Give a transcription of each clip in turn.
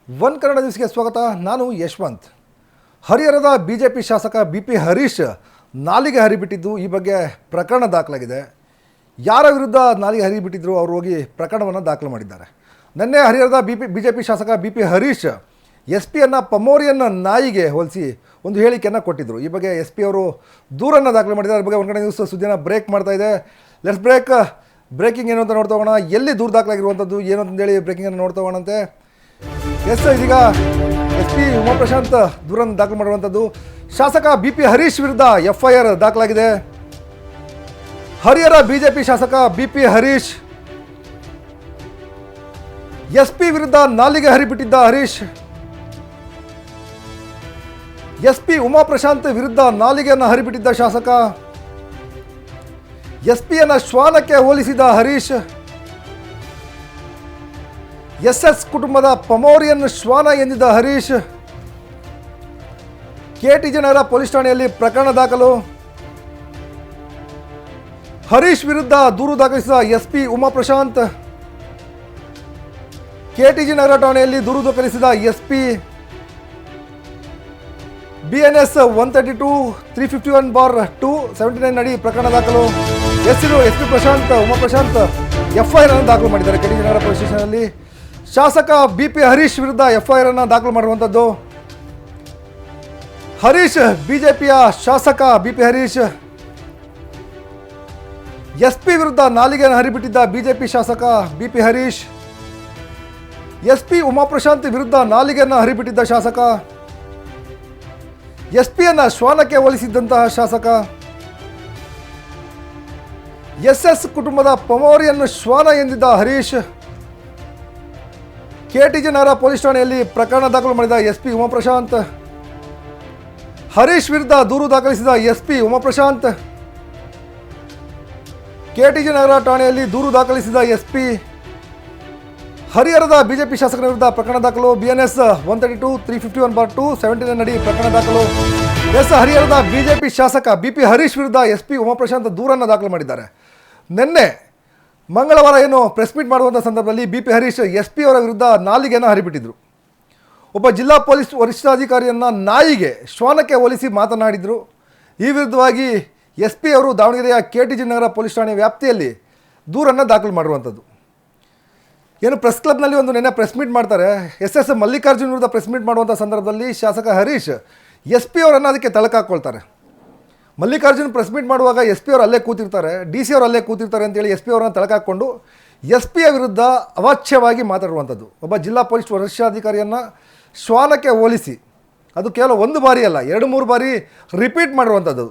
One Kannada ನ್ಯೂಸ್ಗೆ ಸ್ವಾಗತ. ನಾನು ಯಶವಂತ್. ಹರಿಹರದ ಬಿಜೆಪಿ ಶಾಸಕ ಬಿ.ಪಿ. ಹರೀಶ್ ನಾಲಿಗೆ ಹರಿಬಿಟ್ಟಿದ್ದು, ಈ ಬಗ್ಗೆ ಪ್ರಕರಣ ದಾಖಲಾಗಿದೆ. ಯಾರ ವಿರುದ್ಧ ನಾಲಿಗೆ ಹರಿಬಿಟ್ಟಿದ್ರು ಅವರು ಹೋಗಿ ಪ್ರಕರಣವನ್ನು ದಾಖಲು ಮಾಡಿದ್ದಾರೆ. ನಿನ್ನೆ ಹರಿಹರದ ಬಿಜೆಪಿ ಶಾಸಕ ಬಿ.ಪಿ. ಹರೀಶ್ ಎಸ್ ಪಿಯನ್ನು ಪಮೋರಿಯನ್ ನಾಯಿಗೆ ಹೋಲಿಸಿ ಒಂದು ಹೇಳಿಕೆಯನ್ನು ಕೊಟ್ಟಿದ್ದರು. ಈ ಬಗ್ಗೆ ಎಸ್ ಪಿ ಅವರು ದೂರನ್ನು ದಾಖಲು ಮಾಡಿದ್ದಾರೆ. ಈ ಬಗ್ಗೆ ಒನ್ ಕನ್ನಡ ನ್ಯೂಸ್ ಸುದ್ದಿನ ಬ್ರೇಕ್ ಮಾಡ್ತಾ ಇದೆ. ಲೆಟ್ಸ್ ಬ್ರೇಕಿಂಗ್ ಏನು ಅಂತ ನೋಡ್ತಾ ಹೋಗೋಣ. ಎಲ್ಲಿ ದೂರ ದಾಖಲಾಗಿರುವಂಥದ್ದು ಏನು ಅಂತಂದೇಳಿ ಬ್ರೇಕಿಂಗನ್ನು ನೋಡ್ತಾ ಹೋಗೋಣಂತೆ. ಇದೀಗ ಎಸ್ ಪಿ ಉಮಾಪ್ರಶಾಂತ್ ದೂರನ್ನು ದಾಖಲು ಮಾಡಿರುವಂಥದ್ದು. ಶಾಸಕ ಬಿ.ಪಿ. ಹರೀಶ್ ವಿರುದ್ಧ FIR ದಾಖಲಾಗಿದೆ. ಹರಿಹರ ಬಿಜೆಪಿ ಶಾಸಕ ಬಿ.ಪಿ. ಹರೀಶ್ ಎಸ್ ಪಿ ವಿರುದ್ಧ ನಾಲಿಗೆ ಹರಿಬಿಟ್ಟಿದ್ದ ಹರೀಶ್ ಎಸ್ ಪಿ ಉಮಾಪ್ರಶಾಂತ್ ವಿರುದ್ಧ ನಾಲಿಗೆಯನ್ನು ಹರಿಬಿಟ್ಟಿದ್ದ ಶಾಸಕ, ಎಸ್ ಪಿಯನ್ನು ಶ್ವಾನಕ್ಕೆ ಹೋಲಿಸಿದ ಹರೀಶ್, SS ಕುಟುಂಬದ ಪಮೋರಿಯನ್ ಶ್ವಾನ ಎಂದಿದ್ದ ಹರೀಶ್. KTJ ನಗರ ಪೊಲೀಸ್ ಠಾಣೆಯಲ್ಲಿ ಪ್ರಕರಣ ದಾಖಲು. ಹರೀಶ್ ವಿರುದ್ಧ ದೂರು ದಾಖಲಿಸಿದ SP ಉಮಾಪ್ರಶಾಂತ್. KTJ ನಗರ ಠಾಣೆಯಲ್ಲಿ ದೂರು ದಾಖಲಿಸಿದ SP. BNS 132-351/279 ಅಡಿ ಪ್ರಕರಣ ದಾಖಲು. SP ಉಮಾಪ್ರಶಾಂತ್ FIR ಅನ್ನು ದಾಖಲು ಮಾಡಿದ್ದಾರೆ KTJ ನಗರ ಪೊಲೀಸ್ ಸ್ಟೇಷನ್ನಲ್ಲಿ. ಶಾಸಕ ಬಿ.ಪಿ. ಹರೀಶ್ ವಿರುದ್ಧ FIR ಅನ್ನು ದಾಖಲು ಮಾಡಿರುವಂಥದ್ದು. ಹರೀಶ್ ಬಿಜೆಪಿಯ ಶಾಸಕ ಬಿ.ಪಿ. ಹರೀಶ್ SP ವಿರುದ್ಧ ನಾಲಿಗೆಯನ್ನು ಹರಿಬಿಟ್ಟಿದ್ದ ಬಿಜೆಪಿ ಶಾಸಕ ಬಿ.ಪಿ. ಹರೀಶ್. SP ಉಮಾಪ್ರಶಾಂತ್ ವಿರುದ್ಧ ನಾಲಿಗೆಯನ್ನು ಹರಿಬಿಟ್ಟಿದ್ದ ಶಾಸಕ, SP-ಯನ್ನು ಶ್ವಾನಕ್ಕೆ ಹೋಲಿಸಿದ್ದಂತಹ ಶಾಸಕ, SS ಕುಟುಂಬದ ಪಮೋರಿಯನ್ ಶ್ವಾನ ಎಂದಿದ್ದ ಹರೀಶ್. KTJ ನಗರ ಪೊಲೀಸ್ ಠಾಣೆಯಲ್ಲಿ ಪ್ರಕರಣ ದಾಖಲು ಮಾಡಿದ SP ಉಮಾಪ್ರಶಾಂತ್. ಹರೀಶ್ ವಿರುದ್ಧ ದೂರು ದಾಖಲಿಸಿದ SP ಉಮಾಪ್ರಶಾಂತ್. KTJ ನಗರ ಠಾಣೆಯಲ್ಲಿ ದೂರು ದಾಖಲಿಸಿದ SP. ಹರಿಹರದ ಬಿಜೆಪಿ ಶಾಸಕರ ವಿರುದ್ಧ ಪ್ರಕರಣ ದಾಖಲು. BNS 132-351/279 ಅಡಿ ಪ್ರಕರಣ ದಾಖಲು. ಹರಿಹರದ ಬಿಜೆಪಿ ಶಾಸಕ ಬಿ.ಪಿ. ಹರೀಶ್ ವಿರುದ್ಧ SP ಉಮಾಪ್ರಶಾಂತ್ ದೂರನ್ನು ದಾಖಲು ಮಾಡಿದ್ದಾರೆ. ನಿನ್ನೆ ಮಂಗಳವಾರ ಏನು ಪ್ರೆಸ್ ಮೀಟ್ ಮಾಡುವಂಥ ಸಂದರ್ಭದಲ್ಲಿ ಬಿ.ಪಿ. ಹರೀಶ್ SP ಅವರ ವಿರುದ್ಧ ನಾಲಿಗೆಯನ್ನು ಹರಿಬಿಟ್ಟಿದ್ರು. ಒಬ್ಬ ಜಿಲ್ಲಾ ಪೊಲೀಸ್ ವರಿಷ್ಠಾಧಿಕಾರಿಯನ್ನು ನಾಯಿಗೆ ಶ್ವಾನಕ್ಕೆ ಹೋಲಿಸಿ ಮಾತನಾಡಿದರು. ಈ ವಿರುದ್ಧವಾಗಿ SP ಅವರು ದಾವಣಗೆರೆಯ KTJ ನಗರ ಪೊಲೀಸ್ ಠಾಣೆ ವ್ಯಾಪ್ತಿಯಲ್ಲಿ ದೂರನ್ನು ದಾಖಲು ಮಾಡಿರುವಂಥದ್ದು. ಏನು ಪ್ರೆಸ್ ಕ್ಲಬ್ನಲ್ಲಿ ಒಂದು ನೆನ್ನೆ ಪ್ರೆಸ್ ಮೀಟ್ ಮಾಡ್ತಾರೆ. SS ಮಲ್ಲಿಕಾರ್ಜುನ್ ವಿರುದ್ಧ ಪ್ರೆಸ್ ಮೀಟ್ ಮಾಡುವಂಥ ಸಂದರ್ಭದಲ್ಲಿ ಶಾಸಕ ಹರೀಶ್ SP ಅವರನ್ನು ಅದಕ್ಕೆ ತಳಕಾಕೊಳ್ತಾರೆ. ಮಲ್ಲಿಕಾರ್ಜುನ್ ಪ್ರೆಸ್ ಮೀಟ್ ಮಾಡುವಾಗ SP ಅವರು ಅಲ್ಲೇ ಕೂತಿರ್ತಾರೆ, DC ಅವರು ಅಲ್ಲೇ ಕೂತಿರ್ತಾರೆ ಅಂತೇಳಿ SP ಅವರನ್ನು ತಳಕಾಕೊಂಡು SP ವಿರುದ್ಧ ಅವಾಚ್ಯವಾಗಿ ಮಾತಾಡುವಂಥದ್ದು. ಒಬ್ಬ ಜಿಲ್ಲಾ ಪೊಲೀಸ್ ವರಿಷ್ಠಾಧಿಕಾರಿಯನ್ನು ಶ್ವಾನಕ್ಕೆ ಹೋಲಿಸಿ, ಅದು ಕೇವಲ ಒಂದು ಬಾರಿ ಅಲ್ಲ, 2-3 ಬಾರಿ ರಿಪೀಟ್ ಮಾಡಿರುವಂಥದ್ದು.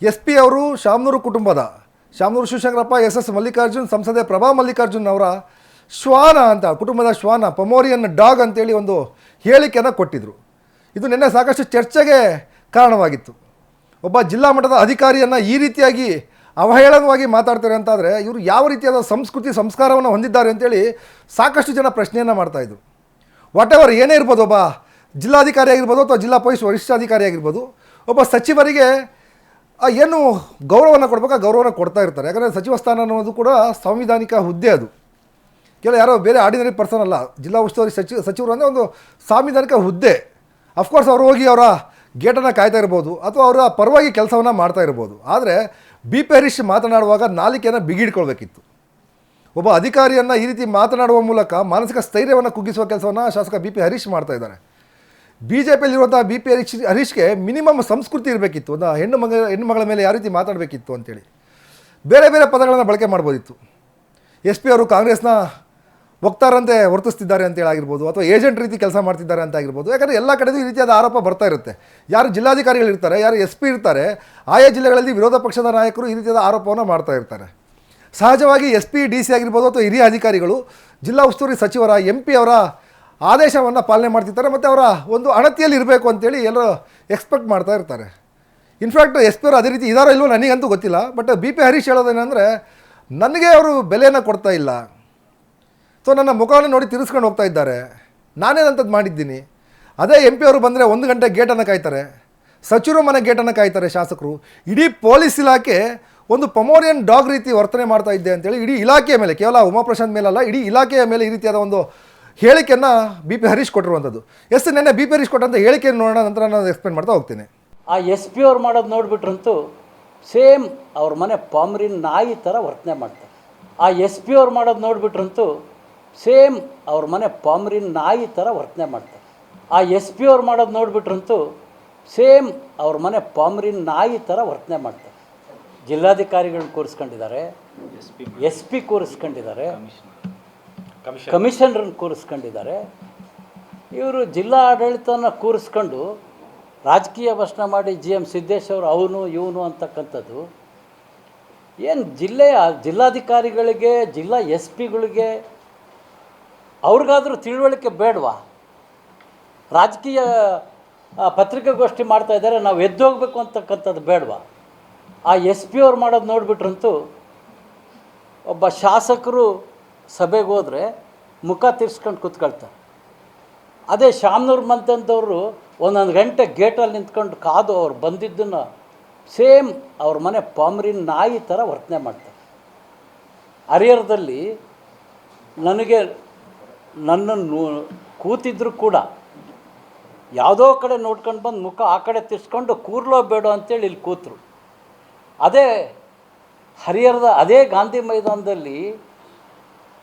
SP ಅವರು ಶಾಮನೂರು ಕುಟುಂಬದ ಶಾಮನೂರು ಶಿವಶಂಕರಪ್ಪ, SS ಮಲ್ಲಿಕಾರ್ಜುನ್, ಸಂಸದೆ ಪ್ರಭಾ ಮಲ್ಲಿಕಾರ್ಜುನ್ ಅವರ ಶ್ವಾನ ಅಂತ, ಕುಟುಂಬದ ಶ್ವಾನ, ಪಮೋರಿಯನ್ ಡಾಗ್ ಅಂತೇಳಿ ಒಂದು ಹೇಳಿಕೆಯನ್ನು ಕೊಟ್ಟಿದ್ದರು. ಇದು ನಿನ್ನೆ ಸಾಕಷ್ಟು ಚರ್ಚೆಗೆ ಕಾರಣವಾಗಿತ್ತು. ಒಬ್ಬ ಜಿಲ್ಲಾ ಮಟ್ಟದ ಅಧಿಕಾರಿಯನ್ನು ಈ ರೀತಿಯಾಗಿ ಅವಹೇಳನವಾಗಿ ಮಾತಾಡ್ತಾರೆ ಅಂತಾದರೆ ಇವರು ಯಾವ ರೀತಿಯಾದ ಸಂಸ್ಕೃತಿ ಸಂಸ್ಕಾರವನ್ನು ಹೊಂದಿದ್ದಾರೆ ಅಂತೇಳಿ ಸಾಕಷ್ಟು ಜನ ಪ್ರಶ್ನೆಯನ್ನು ಮಾಡ್ತಾಯಿದ್ರು. ವಾಟ್ ಎವರ್ ಏನೇ ಇರ್ಬೋದು, ಒಬ್ಬ ಜಿಲ್ಲಾಧಿಕಾರಿ ಆಗಿರ್ಬೋದು ಅಥವಾ ಜಿಲ್ಲಾ ಪೊಲೀಸ್ ವರಿಷ್ಠಾಧಿಕಾರಿ ಆಗಿರ್ಬೋದು, ಒಬ್ಬ ಸಚಿವರಿಗೆ ಏನು ಗೌರವವನ್ನು ಕೊಡಬೇಕು ಆ ಗೌರವವನ್ನು ಕೊಡ್ತಾ ಇರ್ತಾರೆ. ಯಾಕಂದರೆ ಸಚಿವ ಸ್ಥಾನ ಅನ್ನೋದು ಕೂಡ ಸಾಂವಿಧಾನಿಕ ಹುದ್ದೆ. ಅದು ಕೆಲ ಯಾರೋ ಬೇರೆ ಆರ್ಡಿನರಿ ಪರ್ಸನ್ ಅಲ್ಲ. ಜಿಲ್ಲಾ ಉಸ್ತುವಾರಿ ಸಚಿವರು ಅಂದರೆ ಒಂದು ಸಾಂವಿಧಾನಿಕ ಹುದ್ದೆ. ಅಫ್ಕೋರ್ಸ್ ಅವರು ಹೋಗಿ ಅವರ ಗೇಟನ್ನು ಕಾಯ್ತಾ ಇರ್ಬೋದು ಅಥವಾ ಅವರ ಪರವಾಗಿ ಕೆಲಸವನ್ನು ಮಾಡ್ತಾ ಇರ್ಬೋದು. ಆದರೆ ಬಿ.ಪಿ. ಹರೀಶ್ ಮಾತನಾಡುವಾಗ ನಾಲಿಕೆಯನ್ನು ಬಿಗಿಡ್ಕೊಳ್ಬೇಕಿತ್ತು. ಒಬ್ಬ ಅಧಿಕಾರಿಯನ್ನು ಈ ರೀತಿ ಮಾತನಾಡುವ ಮೂಲಕ ಮಾನಸಿಕ ಸ್ಥೈರ್ಯವನ್ನು ಕುಗ್ಗಿಸುವ ಕೆಲಸವನ್ನು ಶಾಸಕ ಬಿ.ಪಿ. ಹರೀಶ್ ಮಾಡ್ತಾ ಇದ್ದಾರೆ. BJಪಿಯಲ್ಲಿರುವಂಥ ಬಿ.ಪಿ. ಹರೀಶ್ಗೆ ಮಿನಿಮಮ್ ಸಂಸ್ಕೃತಿ ಇರಬೇಕಿತ್ತು. ಒಂದು ಹೆಣ್ಣು ಮಗಳ ಮೇಲೆ ಯಾವ ರೀತಿ ಮಾತಾಡಬೇಕಿತ್ತು ಅಂತೇಳಿ ಬೇರೆ ಬೇರೆ ಪದಗಳನ್ನು ಬಳಕೆ ಮಾಡ್ಬೋದಿತ್ತು. SP ಅವರು ಕಾಂಗ್ರೆಸ್ನ ವಕ್ತಾರಂತೆ ವರ್ತಿಸ್ತಿದ್ದಾರೆ ಅಂತೇಳಿ ಆಗಿರ್ಬೋದು, ಅಥವಾ ಏಜೆಂಟ್ ರೀತಿ ಕೆಲಸ ಮಾಡ್ತಿದ್ದಾರೆ ಅಂತ ಆಗಿರ್ಬೋದು. ಯಾಕಂದರೆ ಎಲ್ಲ ಕಡೆಯೂ ಈ ರೀತಿಯಾದ ಆರೋಪ ಬರ್ತಾ ಇರುತ್ತೆ. ಯಾರು ಜಿಲ್ಲಾಧಿಕಾರಿಗಳಿರ್ತಾರೆ, ಯಾರು SP ಇರ್ತಾರೆ, ಆಯಾ ಜಿಲ್ಲೆಗಳಲ್ಲಿ ವಿರೋಧ ಪಕ್ಷದ ನಾಯಕರು ಈ ರೀತಿಯಾದ ಆರೋಪವನ್ನು ಮಾಡ್ತಾ ಇರ್ತಾರೆ. ಸಹಜವಾಗಿ SP DC ಆಗಿರ್ಬೋದು ಅಥವಾ ಹಿರಿಯ ಅಧಿಕಾರಿಗಳು ಜಿಲ್ಲಾ ಉಸ್ತುವಾರಿ ಸಚಿವರ MP ಅವರ ಆದೇಶವನ್ನು ಪಾಲನೆ ಮಾಡ್ತಿರ್ತಾರೆ ಮತ್ತು ಅವರ ಒಂದು ಅಣತಿಯಲ್ಲಿ ಇರಬೇಕು ಅಂತೇಳಿ ಎಲ್ಲರೂ ಎಕ್ಸ್ಪೆಕ್ಟ್ ಮಾಡ್ತಾ ಇರ್ತಾರೆ. ಇನ್ಫ್ಯಾಕ್ಟ್ SP ಅವರು ಅದೇ ರೀತಿ ಇದಾರೋ ಇಲ್ವೋ ನನಗಂತೂ ಗೊತ್ತಿಲ್ಲ. But BP. ಹರೀಶ್ ಹೇಳೋದೇನೆಂದರೆ, ನನಗೆ ಅವರು ಬೆಲೆಯನ್ನು ಕೊಡ್ತಾ ಇಲ್ಲ, ಸೊ ನನ್ನ ಮುಖವನ್ನು ನೋಡಿ ತಿರ್ಸ್ಕೊಂಡು ಹೋಗ್ತಾ ಇದ್ದಾರೆ, ನಾನೇನಂಥದ್ದು ಮಾಡಿದ್ದೀನಿ. ಅದೇ MP ಅವರು ಬಂದರೆ 1 ಗಂಟೆ ಗೇಟನ್ನು ಕಾಯ್ತಾರೆ, ಸಚಿವರು ಮನೆ ಗೇಟನ್ನು ಕಾಯ್ತಾರೆ ಶಾಸಕರು. ಇಡೀ ಪೊಲೀಸ್ ಇಲಾಖೆ ಒಂದು ಪಮೋರಿಯನ್ ಡಾಗ್ ರೀತಿ ವರ್ತನೆ ಮಾಡ್ತಾ ಇದ್ದೆ ಅಂತೇಳಿ ಇಡೀ ಇಲಾಖೆಯ ಮೇಲೆ, ಕೇವಲ ಉಮಾಪ್ರಶಾಂತ್ ಮೇಲಲ್ಲ, ಇಡೀ ಇಲಾಖೆಯ ಮೇಲೆ ಈ ರೀತಿಯಾದ ಒಂದು ಹೇಳಿಕೆಯನ್ನು ಬಿ ಪಿ ಹರೀಶ್ ಕೊಟ್ಟಿರುವಂಥದ್ದು. ಎಸ್ ನೆನ್ನೆ ಬಿ ಪಿ ಹರೀಶ್ ಕೊಟ್ಟಂಥ ಹೇಳಿಕೆಯನ್ನು ನೋಡೋಣ, ನಂತರ ನಾನು ಎಕ್ಸ್ಪ್ಲೇನ್ ಮಾಡ್ತಾ ಹೋಗ್ತೀನಿ. ಆ ಎಸ್ ಪಿ ಅವ್ರು ಮಾಡೋದು ನೋಡಿಬಿಟ್ರಂತೂ ಸೇಮ್ ಅವ್ರ ಮನೆ ಪಾಮ್ರಿನ್ ನಾಯಿ ಥರ ವರ್ತನೆ ಮಾಡ್ತಾರೆ. ಆ ಎಸ್ ಪಿ ಅವ್ರು ಮಾಡೋದು ನೋಡಿಬಿಟ್ರಂತೂ ಸೇಮ್ ಅವ್ರ ಮನೆ ಪಾಮ್ರಿನ್ ನಾಯಿ ಥರ ವರ್ತನೆ ಮಾಡ್ತಾರೆ. ಆ ಎಸ್ ಪಿ ಅವ್ರು ಮಾಡೋದು ನೋಡಿಬಿಟ್ರಂತೂ ಸೇಮ್ ಅವ್ರ ಮನೆ ಪಾಮ್ರಿನ್ ನಾಯಿ ಥರ ವರ್ತನೆ ಮಾಡ್ತಾರೆ. ಜಿಲ್ಲಾಧಿಕಾರಿಗಳನ್ನ ಕೂರಿಸ್ಕೊಂಡಿದ್ದಾರೆ, ಎಸ್ ಪಿ ಕೂರಿಸ್ಕೊಂಡಿದ್ದಾರೆ, ಕಮಿಷನರನ್ನು ಕೂರಿಸ್ಕೊಂಡಿದ್ದಾರೆ. ಇವರು ಜಿಲ್ಲಾ ಆಡಳಿತನ ಕೂರಿಸ್ಕೊಂಡು ರಾಜಕೀಯ ಭಾಷಣ ಮಾಡಿ ಜಿ ಎಮ್ ಸಿದ್ದೇಶ್ವರ್ ಅವನು ಇವನು ಅಂತಕ್ಕಂಥದ್ದು ಏನು ಜಿಲ್ಲಾಧಿಕಾರಿಗಳಿಗೆ, ಜಿಲ್ಲಾ ಎಸ್ ಪಿಗಳಿಗೆ ಅವ್ರಿಗಾದರೂ ತಿಳುವಳಿಕೆ ಬೇಡವಾ? ರಾಜಕೀಯ ಪತ್ರಿಕಾಗೋಷ್ಠಿ ಮಾಡ್ತಾ ಇದ್ದಾರೆ, ನಾವು ಎದ್ದೋಗ್ಬೇಕು ಅಂತಕ್ಕಂಥದ್ದು ಬೇಡವಾ? ಆ ಎಸ್ ಪಿ ಅವ್ರು ಮಾಡೋದು ನೋಡಿಬಿಟ್ರಂತೂ ಒಬ್ಬ ಶಾಸಕರು ಸಭೆಗೆ ಹೋದರೆ ಮುಖ ತಿರ್ಸ್ಕೊಂಡು ಕೂತ್ಕೊಳ್ತಾರೆ. ಅದೇ ಶಾಮನೂರು ಮಂತಂದವರು ಒಂದೊಂದು ಗಂಟೆ ಗೇಟಲ್ಲಿ ನಿಂತ್ಕೊಂಡು ಕಾದು ಅವ್ರು ಬಂದಿದ್ದನ್ನು ಸೇಮ್ ಅವ್ರ ಮನೆ ಪಾಮ್ರಿನ್ ನಾಯಿ ಥರ ವರ್ತನೆ ಮಾಡ್ತಾರೆ. ಹರಿಹರದಲ್ಲಿ ನನ್ನನ್ನು ಕೂತಿದ್ರು ಕೂಡ ಯಾವುದೋ ಕಡೆ ನೋಡ್ಕೊಂಡು ಬಂದು ಮುಖ ಆ ಕಡೆ ತಿರ್ಸ್ಕೊಂಡು ಕೂರ್ಲೋ ಬೇಡ ಅಂತೇಳಿ ಇಲ್ಲಿ ಕೂತರು. ಅದೇ ಹರಿಹರದ ಅದೇ ಗಾಂಧಿ ಮೈದಾನದಲ್ಲಿ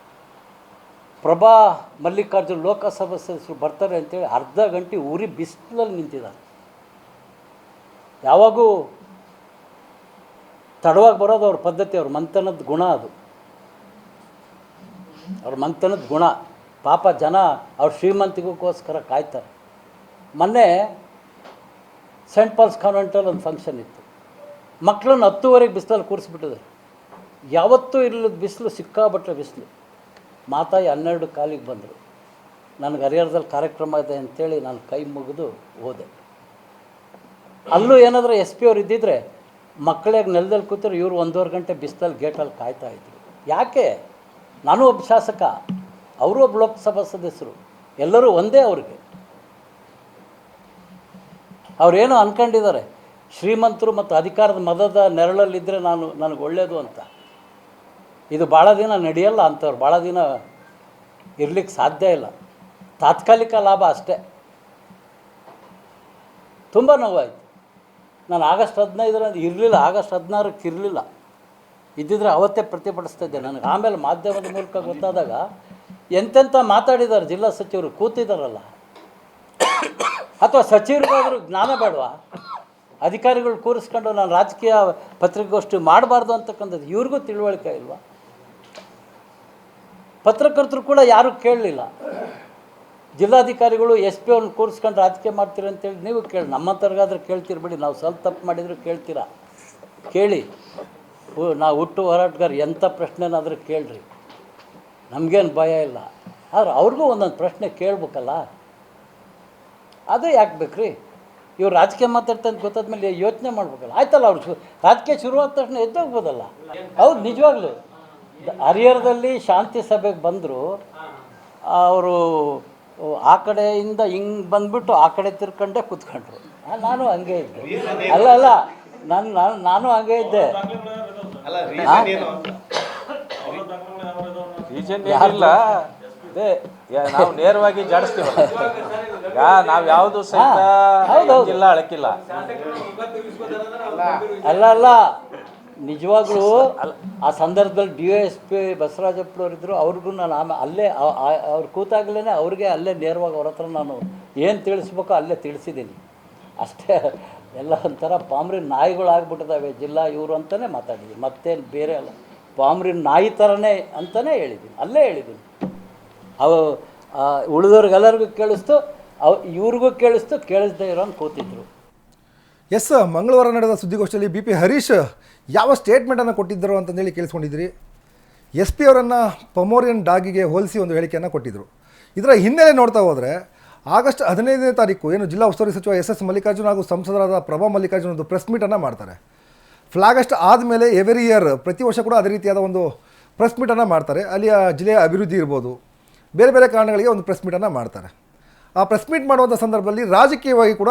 ಪ್ರಭಾ ಮಲ್ಲಿಕಾರ್ಜುನ್ ಲೋಕಸಭಾ ಸದಸ್ಯರು ಬರ್ತಾರೆ ಅಂತೇಳಿ ಅರ್ಧ ಗಂಟೆ ಉರಿ ಬಿಸಿಲಲ್ಲಿ ನಿಂತಿದ್ದಾರೆ. ಯಾವಾಗೂ ತಡವಾಗಿ ಬರೋದು ಅವ್ರ ಪದ್ಧತಿ, ಅವ್ರ ಮಂಥನದ ಗುಣ ಅದು, ಅವ್ರ ಮಂಥನದ ಗುಣ. ಪಾಪ ಜನ ಅವ್ರ ಶ್ರೀಮಂತಿಗೋಸ್ಕರ ಕಾಯ್ತಾರೆ. ಮೊನ್ನೆ ಸೆಂಟ್ ಪಾಲ್ಸ್ ಕಾನ್ವೆಂಟಲ್ಲಿ ಒಂದು ಫಂಕ್ಷನ್ ಇತ್ತು. ಮಕ್ಕಳನ್ನ 10:30 ಬಿಸಿಲಲ್ಲಿ ಕೂರಿಸ್ಬಿಟ್ಟಿದ್ದಾರೆ. ಯಾವತ್ತೂ ಇಲ್ಲದ ಬಿಸಿಲು, ಸಿಕ್ಕಾಬಟ್ಟೆ ಬಿಸಿಲು. ಮಾತಾಯಿ 12 ಬಂದರು. ನನಗೆ ಹರಿಹರದಲ್ಲಿ ಕಾರ್ಯಕ್ರಮ ಇದೆ ಅಂತೇಳಿ ನಾನು ಕೈ ಮುಗಿದು ಹೋದೆ. ಅಲ್ಲೂ ಏನಾದರೂ ಎಸ್ ಪಿ ಅವ್ರು ಇದ್ದಿದ್ದರೆ ಮಕ್ಕಳಿಗೆ ನೆಲದಲ್ಲಿ ಕೂತರು, ಇವರು 1.5 ಗಂಟೆ ಬಿಸಿಲಲ್ಲಿ ಗೇಟಲ್ಲಿ ಕಾಯ್ತಾಯಿದ್ರು. ಯಾಕೆ? ನಾನು ಒಬ್ಬ ಶಾಸಕ, ಅವರು ಒಬ್ಬ ಲೋಕಸಭಾ ಸದಸ್ಯರು, ಎಲ್ಲರೂ ಒಂದೇ. ಅವ್ರಿಗೆ ಅವರೇನೋ ಅಂದ್ಕೊಂಡಿದ್ದಾರೆ, ಶ್ರೀಮಂತರು ಮತ್ತು ಅಧಿಕಾರದ ಮದದ ನೆರಳಲ್ಲಿದ್ದರೆ ನನಗೆ ಒಳ್ಳೆಯದು ಅಂತ. ಇದು ಭಾಳ ದಿನ ನಡೆಯಲ್ಲ ಅಂಥವ್ರು, ಭಾಳ ದಿನ ಇರಲಿಕ್ಕೆ ಸಾಧ್ಯ ಇಲ್ಲ. ತಾತ್ಕಾಲಿಕ ಲಾಭ ಅಷ್ಟೇ. ತುಂಬ ನೋವಾಯಿತು. ನಾನು ಆಗಸ್ಟ್ 15 ಇರಲಿಲ್ಲ, ಆಗಸ್ಟ್ 16 ಇರಲಿಲ್ಲ. ಇದ್ದಿದ್ರೆ ಅವತ್ತೇ ಪ್ರತಿಭಟಿಸ್ತಾ ಇದ್ದೆ. ನನಗೆ ಆಮೇಲೆ ಮಾಧ್ಯಮದ ಮೂಲಕ ಗೊತ್ತಾದಾಗ ಎಂತೆಂಥ ಮಾತಾಡಿದ್ದಾರೆ ಜಿಲ್ಲಾ ಸಚಿವರು, ಕೂತಿದ್ದಾರಲ್ಲ. ಅಥವಾ ಸಚಿವರಿಗಾದರೂ ಜ್ಞಾನ ಬೇಡವಾ? ಅಧಿಕಾರಿಗಳು ಕೂರಿಸ್ಕೊಂಡು ನಾನು ರಾಜಕೀಯ ಪತ್ರಿಕಾಗೋಷ್ಠಿ ಮಾಡಬಾರ್ದು ಅಂತಕ್ಕಂಥದ್ದು ಇವ್ರಿಗೂ ತಿಳುವಳಿಕೆ ಇಲ್ವಾ? ಪತ್ರಕರ್ತರು ಕೂಡ ಯಾರೂ ಕೇಳಲಿಲ್ಲ. ಜಿಲ್ಲಾಧಿಕಾರಿಗಳು ಎಸ್ ಪಿ ಅವ್ರನ್ನ ಕೂರಿಸ್ಕೊಂಡು ರಾಜಕೀಯ ಮಾಡ್ತೀರಿ ಅಂತೇಳಿ ನೀವು ಕೇಳಿ, ನಮ್ಮಂಥವ್ರಿಗಾದ್ರೆ ಕೇಳ್ತೀರಿ ಬಿಡಿ, ನಾವು ಸ್ವಲ್ಪ ತಪ್ಪು ಮಾಡಿದರೂ ಕೇಳ್ತೀರಾ? ಕೇಳಿ. ನಾವು ಹುಟ್ಟು ಹೋರಾಟಗಾರ, ಎಂಥ ಪ್ರಶ್ನೆನಾದರೂ ಕೇಳ್ರಿ, ನಮಗೇನು ಭಯ ಇಲ್ಲ. ಆದ್ರೆ ಅವ್ರಿಗೂ ಒಂದೊಂದು ಪ್ರಶ್ನೆ ಕೇಳ್ಬೇಕಲ್ಲ. ಅದೇ ಯಾಕೆ ಬೇಕ್ರಿ? ಇವ್ರು ರಾಜಕೀಯ ಮಾತಾಡ್ತಾ ಗೊತ್ತಾದ್ಮೇಲೆ ಯೋಚನೆ ಮಾಡ್ಬೇಕಲ್ಲ. ಆಯ್ತಲ್ಲ, ಅವ್ರು ರಾಜಕೀಯ ಶುರುವಾದ ತಕ್ಷಣ ಎದ್ದೋಗ್ಬೋದಲ್ಲ. ಹೌದು, ನಿಜವಾಗ್ಲೂ ಹರಿಹರದಲ್ಲಿ ಶಾಂತಿ ಸಭೆಗೆ ಬಂದರು. ಅವರು ಆ ಕಡೆಯಿಂದ ಹಿಂಗೆ ಬಂದುಬಿಟ್ಟು ಆ ಕಡೆ ತಿರ್ಕೊಂಡೆ ಕೂತ್ಕೊಂಡ್ರು. ನಾನು ಹಂಗೆ ಇದ್ದೆ. ಅಲ್ಲ ನಾನು ಹಂಗೆ ಇದ್ದೆ. ಇಲ್ಲ, ಅದೇ ನಾವು ನೇರವಾಗಿ ಜಾಡಿಸ್ತೀವಲ್ಲ. ಈಗ ನಾವು ಯಾವುದು ಸಹಿತ ಜಿಲ್ಲಾ ಅಳಕಿಲ್ಲ. ಅಲ್ಲ ನಿಜವಾಗ್ಲೂ ಆ ಸಂದರ್ಭದಲ್ಲಿ DSP ಬಸವರಾಜಪ್ಪನವರಿದ್ದರು. ಅವ್ರಿಗೂ ನಾನು ಅಲ್ಲೇ ಅವ್ರು ಕೂತಾಗಲೇ ಅವ್ರಿಗೆ ಅಲ್ಲೇ ನೇರವಾಗಿ ಅವ್ರ ಹತ್ರ ನಾನು ಏನು ತಿಳಿಸ್ಬೇಕೋ ಅಲ್ಲೇ ತಿಳಿಸಿದ್ದೀನಿ ಅಷ್ಟೇ. ಎಲ್ಲ ಒಂಥರ ಪಾಮ್ರಿನ್ ನಾಯಿಗಳಾಗ್ಬಿಟ್ಟಿದ್ದಾವೆ ಜಿಲ್ಲಾ ಇವರು ಅಂತಲೇ ಮಾತಾಡಿದ್ದೀನಿ, ಮತ್ತೇನು ಬೇರೆ ಅಲ್ಲ. ಪಾಮ್ರಿನ್ ನಾಯಿ ಥರನೇ ಅಂತಲೇ ಹೇಳಿದ್ದೀನಿ, ಅಲ್ಲೇ ಹೇಳಿದ್ದೀನಿ. ಅವು ಉಳಿದವ್ರಿಗೆಲ್ಲರಿಗೂ ಕೇಳಿಸ್ತು, ಇವ್ರಿಗೂ ಕೇಳಿಸ್ತು, ಕೇಳಿಸ್ದೇ ಇರೋನು ಕೂತಿದ್ರು. ಎಸ್, ಮಂಗಳವಾರ ನಡೆದ ಸುದ್ದಿಗೋಷ್ಠಿಯಲ್ಲಿ ಬಿ ಪಿ ಹರೀಶ್ ಯಾವ ಸ್ಟೇಟ್ಮೆಂಟನ್ನು ಕೊಟ್ಟಿದ್ದರು ಅಂತಂದೇಳಿ ಕೇಳಿಸ್ಕೊಂಡಿದ್ರಿ. ಎಸ್ ಪಿ ಅವರನ್ನು ಪಮೋರಿಯನ್ ಡಾಗಿಗೆ ಹೋಲಿಸಿ ಒಂದು ಹೇಳಿಕೆಯನ್ನು ಕೊಟ್ಟಿದ್ದರು. ಇದರ ಹಿನ್ನೆಲೆ ನೋಡ್ತಾ ಹೋದರೆ ಆಗಸ್ಟ್ 15ನೇ ತಾರೀಕು ಏನು ಜಿಲ್ಲಾ ಉಸ್ತುವಾರಿ ಸಚಿವ SS ಮಲ್ಲಿಕಾರ್ಜುನ್ ಹಾಗೂ ಸಂಸದರಾದ ಪ್ರಭಾ ಮಲ್ಲಿಕಾರ್ಜುನ್ ಒಂದು ಪ್ರೆಸ್ ಮೀಟನ್ನು ಮಾಡ್ತಾರೆ. ಫ್ಲಾಗಸ್ಟ್ ಆದಮೇಲೆ ಎವ್ರಿ ಇಯರ್ ಪ್ರತಿ ವರ್ಷ ಕೂಡ ಅದೇ ರೀತಿಯಾದ ಒಂದು ಪ್ರೆಸ್ ಮೀಟನ್ನು ಮಾಡ್ತಾರೆ. ಅಲ್ಲಿಯ ಜಿಲ್ಲೆಯ ಅಭಿವೃದ್ಧಿ ಇರ್ಬೋದು, ಬೇರೆ ಬೇರೆ ಕಾರಣಗಳಿಗೆ ಒಂದು ಪ್ರೆಸ್ ಮೀಟನ್ನು ಮಾಡ್ತಾರೆ. ಆ ಪ್ರೆಸ್ ಮೀಟ್ ಮಾಡುವಂಥ ಸಂದರ್ಭದಲ್ಲಿ ರಾಜಕೀಯವಾಗಿ ಕೂಡ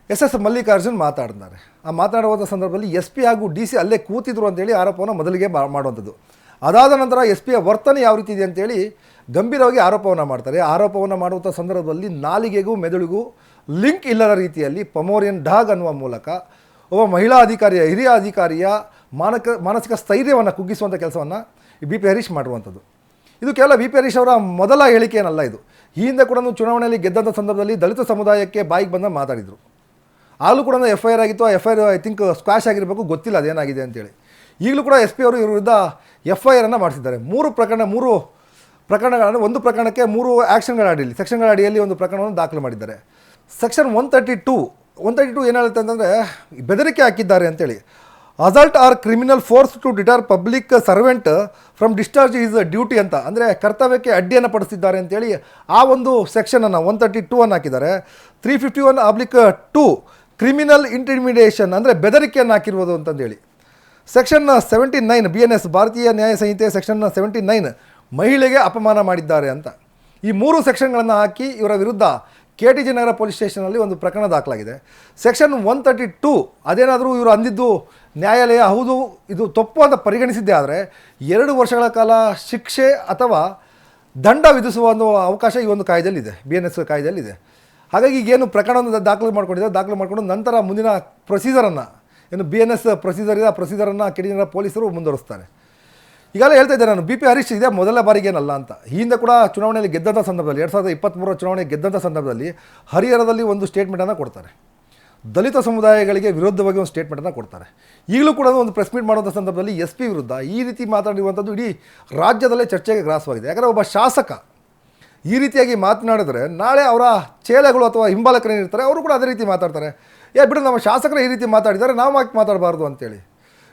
SS ಮಲ್ಲಿಕಾರ್ಜುನ್ ಮಾತಾಡ್ತಾರೆ. ಆ ಮಾತನಾಡುವಂಥ ಸಂದರ್ಭದಲ್ಲಿ SP ಹಾಗೂ DC ಅಲ್ಲೇ ಕೂತಿದ್ರು ಅಂತೇಳಿ ಆರೋಪವನ್ನು ಮೊದಲಿಗೆ ಮಾಡುವಂಥದ್ದು. ಅದಾದ ನಂತರ SP ಯ ವರ್ತನೆ ಯಾವ ರೀತಿ ಇದೆ ಅಂತೇಳಿ ಗಂಭೀರವಾಗಿ ಆರೋಪವನ್ನು ಮಾಡ್ತಾರೆ. ಆರೋಪವನ್ನು ಮಾಡುವಂಥ ಸಂದರ್ಭದಲ್ಲಿ ನಾಲಿಗೆಗೂ ಮೆದುಳಿಗೂ ಲಿಂಕ್ ಇಲ್ಲದ ರೀತಿಯಲ್ಲಿ ಪಮೋರಿಯನ್ ಡಾಗ್ ಅನ್ನುವ ಮೂಲಕ ಒಬ್ಬ ಮಹಿಳಾ ಅಧಿಕಾರಿಯ ಹಿರಿಯ ಅಧಿಕಾರಿಯ ಮಾನಸಿಕ ಸ್ಥೈರ್ಯವನ್ನು ಕುಗ್ಗಿಸುವಂಥ ಕೆಲಸವನ್ನು ಬಿ ಪಿ ಹರೀಶ್ ಮಾಡಿರುವಂಥದ್ದು. ಇದು ಕೇವಲ ಬಿ ಪಿ ಹರೀಶ್ ಅವರ ಮೊದಲ ಹೇಳಿಕೆ ಏನಲ್ಲ. ಇದು ಈ ಹಿಂದೆ ಕೂಡ ಚುನಾವಣೆಯಲ್ಲಿ ಗೆದ್ದಂಥ ಸಂದರ್ಭದಲ್ಲಿ ದಲಿತ ಸಮುದಾಯಕ್ಕೆ ಬಾಯಿಗೆ ಬಂದ ಮಾತಾಡಿದರು. ಆಗಲೂ ಕೂಡ FIR ಆಗಿತ್ತು. ಆ FIR ಐ ಥಿಂಕ್ ಸ್ಕ್ವಾಶ್ ಆಗಿರಬೇಕು, ಗೊತ್ತಿಲ್ಲ ಅದೇನಾಗಿದೆ ಅಂತೇಳಿ. ಈಗಲೂ ಕೂಡ SP ಅವರು ಇವ್ರ ವಿರುದ್ಧ FIR ಮಾಡಿಸಿದ್ದಾರೆ. 3 ಪ್ರಕರಣಗಳನ್ನು, ಒಂದು ಪ್ರಕರಣಕ್ಕೆ 3 ಆ್ಯಕ್ಷನ್ಗಳ ಅಡಿಯಲ್ಲಿ, ಸೆಕ್ಷನ್ಗಳ ಅಡಿಯಲ್ಲಿ ಒಂದು ಪ್ರಕರಣವನ್ನು ದಾಖಲು ಮಾಡಿದ್ದಾರೆ. ಸೆಕ್ಷನ್ 132 ಏನು ಹೇಳುತ್ತೆ ಅಂತಂದರೆ ಬೆದರಿಕೆ ಹಾಕಿದ್ದಾರೆ ಅಂತೇಳಿ. Assault or criminal force to deter public servant from discharge his duty ಅಂತ, ಅಂದರೆ ಕರ್ತವ್ಯಕ್ಕೆ ಅಡ್ಡಿಯನ್ನು ಪಡಿಸಿದ್ದಾರೆ ಅಂತೇಳಿ ಆ ಒಂದು ಸೆಕ್ಷನನ್ನು 132 ಹಾಕಿದ್ದಾರೆ. 351/2 ಕ್ರಿಮಿನಲ್ ಇಂಟಿಮಿಡೇಷನ್ ಅಂದರೆ ಬೆದರಿಕೆಯನ್ನು ಹಾಕಿರ್ಬೋದು ಅಂತಂದೇಳಿ. ಸೆಕ್ಷನ್ 79 BNS ಭಾರತೀಯ ನ್ಯಾಯ ಸಂಹಿತೆ ಸೆಕ್ಷನ್ 79 ಮಹಿಳೆಗೆ ಅಪಮಾನ ಮಾಡಿದ್ದಾರೆ ಅಂತ. ಈ 3 ಸೆಕ್ಷನ್ಗಳನ್ನು ಹಾಕಿ ಇವರ ವಿರುದ್ಧ KTJ ನಗರ ಪೊಲೀಸ್ ಸ್ಟೇಷನಲ್ಲಿ ಒಂದು ಪ್ರಕರಣ ದಾಖಲಾಗಿದೆ. ಸೆಕ್ಷನ್ 132 ಅದೇನಾದರೂ ಇವರು ಅಂದಿದ್ದು ನ್ಯಾಯಾಲಯ ಹೌದು ಇದು ತಪ್ಪು ಅಂತ ಪರಿಗಣಿಸಿದ್ದೇ ಆದರೆ 2 ವರ್ಷಗಳ ಕಾಲ ಶಿಕ್ಷೆ ಅಥವಾ ದಂಡ ವಿಧಿಸುವ ಒಂದು ಅವಕಾಶ ಈ ಒಂದು ಕಾಯ್ದೆಯಲ್ಲಿದೆ, BNS ಕಾಯ್ದೆಯಲ್ಲಿದೆ. ಹಾಗಾಗಿ ಈಗೇನು ಪ್ರಕರಣವನ್ನು ದಾಖಲು ಮಾಡಿಕೊಂಡು ನಂತರ ಮುಂದಿನ ಪ್ರೊಸೀಜರನ್ನು ಏನು BNS ಪ್ರೊಸೀಜರ್ ಇದೆ, ಆ ಪ್ರೊಸೀಜರನ್ನು KTJ ನಗರ ಪೊಲೀಸರು ಮುಂದುವರಿಸ್ತಾರೆ. ಈಗಾಗಲೇ ಹೇಳ್ತಾ ಇದ್ದೆ ನಾನು, ಬಿ ಪಿ ಹರೀಶ್ ಇದೆ ಮೊದಲ ಬಾರಿಗೇನಲ್ಲ ಅಂತ. ಈ ಹಿಂದೆ ಕೂಡ ಚುನಾವಣೆಯಲ್ಲಿ ಗೆದ್ದಂಥ ಸಂದರ್ಭದಲ್ಲಿ 2023 ಚುನಾವಣೆ ಗೆದ್ದಂಥ ಸಂದರ್ಭದಲ್ಲಿ ಹರಿಹರದಲ್ಲಿ ಒಂದು ಸ್ಟೇಟ್ಮೆಂಟನ್ನು ಕೊಡ್ತಾರೆ. ದಲಿತ ಸಮುದಾಯಗಳಿಗೆ ವಿರುದ್ಧವಾಗಿ ಒಂದು ಸ್ಟೇಟ್ಮೆಂಟನ್ನು ಕೊಡ್ತಾರೆ. ಈಗಲೂ ಕೂಡ ಒಂದು ಪ್ರೆಸ್ ಮೀಟ್ ಮಾಡುವಂಥ ಸಂದರ್ಭದಲ್ಲಿ SP ವಿರುದ್ಧ ಈ ರೀತಿ ಮಾತಾಡಿರುವಂಥದ್ದು ಇಡೀ ರಾಜ್ಯದಲ್ಲೇ ಚರ್ಚೆಗೆ ಗ್ರಾಸವಾಗಿದೆ. ಯಾಕಂದರೆ ಒಬ್ಬ ಶಾಸಕ ಈ ರೀತಿಯಾಗಿ ಮಾತನಾಡಿದ್ರೆ ನಾಳೆ ಅವರ ಚೇಲೆಗಳು ಅಥವಾ ಹಿಂಬಾಲಕರೇನಿರ್ತಾರೆ ಅವರು ಕೂಡ ಅದೇ ರೀತಿ ಮಾತಾಡ್ತಾರೆ. ಬಿಡು ನಮ್ಮ ಶಾಸಕರು ಈ ರೀತಿ ಮಾತಾಡಿದ್ದಾರೆ, ನಾವು ಯಾಕೆ ಮಾತಾಡಬಾರ್ದು ಅಂತೇಳಿ.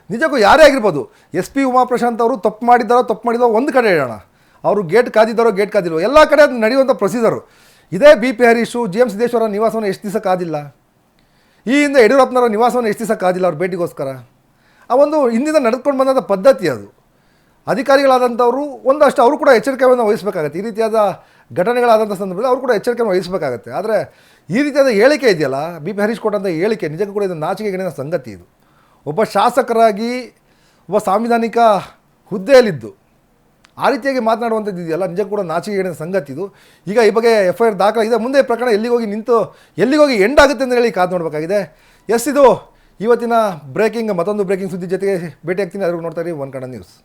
ನಿಜಕ್ಕೂ ಯಾರೇ ಆಗಿರ್ಬೋದು, SP ಉಮಾಪ್ರಶಾಂತ್ ಅವರು ತಪ್ಪು ಮಾಡಿದಾರೋ ಒಂದು ಕಡೆ ಹೇಳೋಣ, ಅವರು ಗೇಟ್ ಕಾದಿಲ್ವೋ ಎಲ್ಲ ಕಡೆ ಅದು ನಡೆಯುವಂಥ ಪ್ರೊಸೀಜರು. ಇದೇ B P Harish GM Siddeshwara ನಿವಾಸವನ್ನು ಎಷ್ಟು ದಿವಸ ಕಾದಿಲ್ಲ, ಈ ಹಿಂದೆ ಯಡಿಯೂರಪ್ಪನವರ ನಿವಾಸವನ್ನು ಎಷ್ಟು ದಿವಸ ಕಾದಿಲ್ಲ ಅವ್ರ ಭೇಟಿಗೋಸ್ಕರ. ಆ ಒಂದು ಹಿಂದಿನ ನಡೆದುಕೊಂಡು ಬಂದಂಥ ಪದ್ಧತಿ ಅದು. ಅಧಿಕಾರಿಗಳಾದಂಥವರು ಒಂದಷ್ಟು ಅವರು ಕೂಡ ಎಚ್ಚರಿಕೆಯನ್ನು ವಹಿಸಬೇಕಾಗತ್ತೆ. ಈ ರೀತಿಯಾದ ಘಟನೆಗಳಾದಂಥ ಸಂದರ್ಭದಲ್ಲಿ ಅವರು ಕೂಡ ಎಚ್ಚರಿಕೆಯನ್ನು ವಹಿಸಬೇಕಾಗತ್ತೆ. ಆದರೆ ಈ ರೀತಿಯಾದ ಹೇಳಿಕೆ ಇದೆಯಲ್ಲ, ಬಿ ಪಿ ಹರೀಶ್ ಕೊಟ್ಟಂಥ ಹೇಳಿಕೆ ನಿಜಕ್ಕೂ ಕೂಡ ಇದು ನಾಚಿಕೆಗೇಡಿನ ಸಂಗತಿ. ಇದು ಒಬ್ಬ ಶಾಸಕರಾಗಿ ಒಬ್ಬ ಸಾಂವಿಧಾನಿಕ ಹುದ್ದೆಯಲ್ಲಿದ್ದು ಆ ರೀತಿಯಾಗಿ ಮಾತನಾಡುವಂಥದ್ದು ಇದೆಯಲ್ಲ, ನಿಜಕ್ಕೂ ಕೂಡ ನಾಚಿಕೆಗೇಡಿನ ಸಂಗತಿ ಇದು. ಈಗ ಈ ಬಗ್ಗೆ FIR ದಾಖಲಾಗಿದೆ. ಮುಂದೆ ಪ್ರಕರಣ ಎಲ್ಲಿಗೋಗಿ ಎಂಡ್ ಆಗುತ್ತೆ ಅಂತ ಹೇಳಿ ಕಾದು ನೋಡಬೇಕಾಗಿದೆ. ಇದು ಇವತ್ತಿನ ಮತ್ತೊಂದು ಬ್ರೇಕಿಂಗ್ ಸುದ್ದಿ ಜೊತೆಗೆ ಭೇಟಿ ಆಗ್ತೀನಿ. ಅದ್ರಿಗೆ ನೋಡ್ತಾ ಇರಿ ಒನ್ ಕನ್ನಡ ನ್ಯೂಸ್.